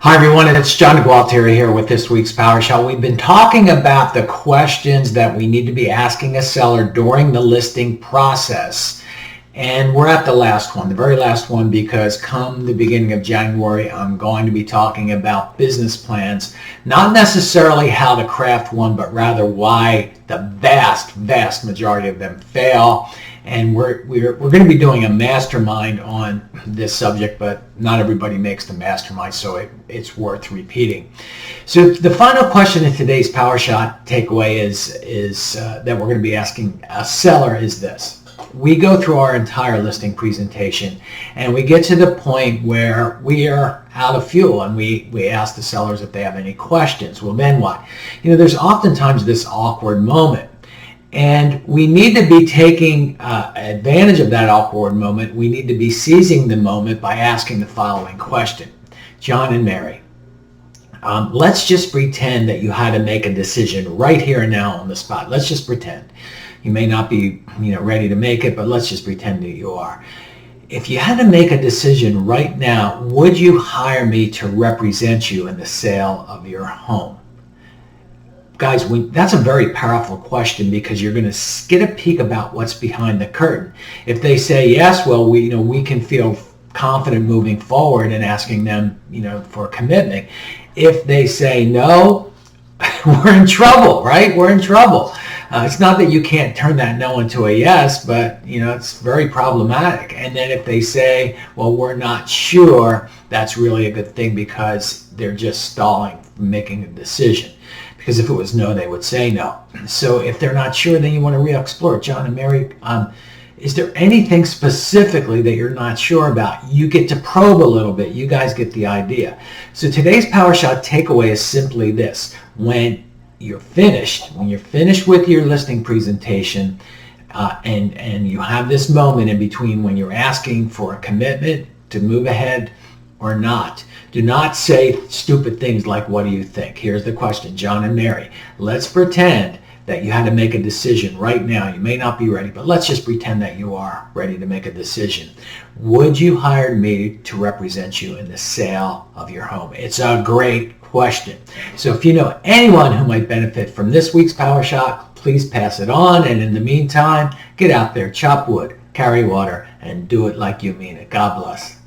Hi everyone, it's John Gualtieri here with this week's PowerShot. We've been talking about the questions that we need to be asking a seller during the listing process. And we're at the last one, the very last one, because come the beginning of January, I'm going to be talking about business plans, not necessarily how to craft one, but rather why the vast majority of them fail. And we're going to be doing a mastermind on this subject, but not everybody makes the mastermind, so it's worth repeating. So the final question in today's PowerShot takeaway is that we're going to be asking a seller is this. We go through our entire listing presentation and we get to the point where we are out of fuel and we ask the sellers if they have any questions. Well, then what? There's oftentimes this awkward moment. And we need to be taking advantage of that awkward moment. We need to be seizing the moment by asking the following question. John and Mary, let's just pretend that you had to make a decision right here and now on the spot. Let's just pretend. You may not be ready to make it, but let's just pretend that you are. If you had to make a decision right now, would you hire me to represent you in the sale of your home? Guys, that's a very powerful question because you're going to get a peek about what's behind the curtain. If they say yes, well, we can feel confident moving forward and asking them, for a commitment. If they say no, we're in trouble, right? We're in trouble. It's not that you can't turn that no into a yes, but it's very problematic. And then if they say, well, we're not sure, that's really a good thing because they're just stalling from making a decision. Because if it was no, they would say no. So if they're not sure, then you want to re-explore. John and Mary, is there anything specifically that you're not sure about? You get to probe a little bit. You guys get the idea. So today's PowerShot takeaway is simply this. When you're finished with your listing presentation, and you have this moment in between when you're asking for a commitment to move ahead or not, do not say stupid things like, what do you think? Here's the question, John and Mary. Let's pretend that you had to make a decision right now. You may not be ready, but let's just pretend that you are ready to make a decision. Would you hire me to represent you in the sale of your home? It's a great question. So if you know anyone who might benefit from this week's PowerShot, please pass it on. And in the meantime, get out there, chop wood, carry water, and do it like you mean it. God bless.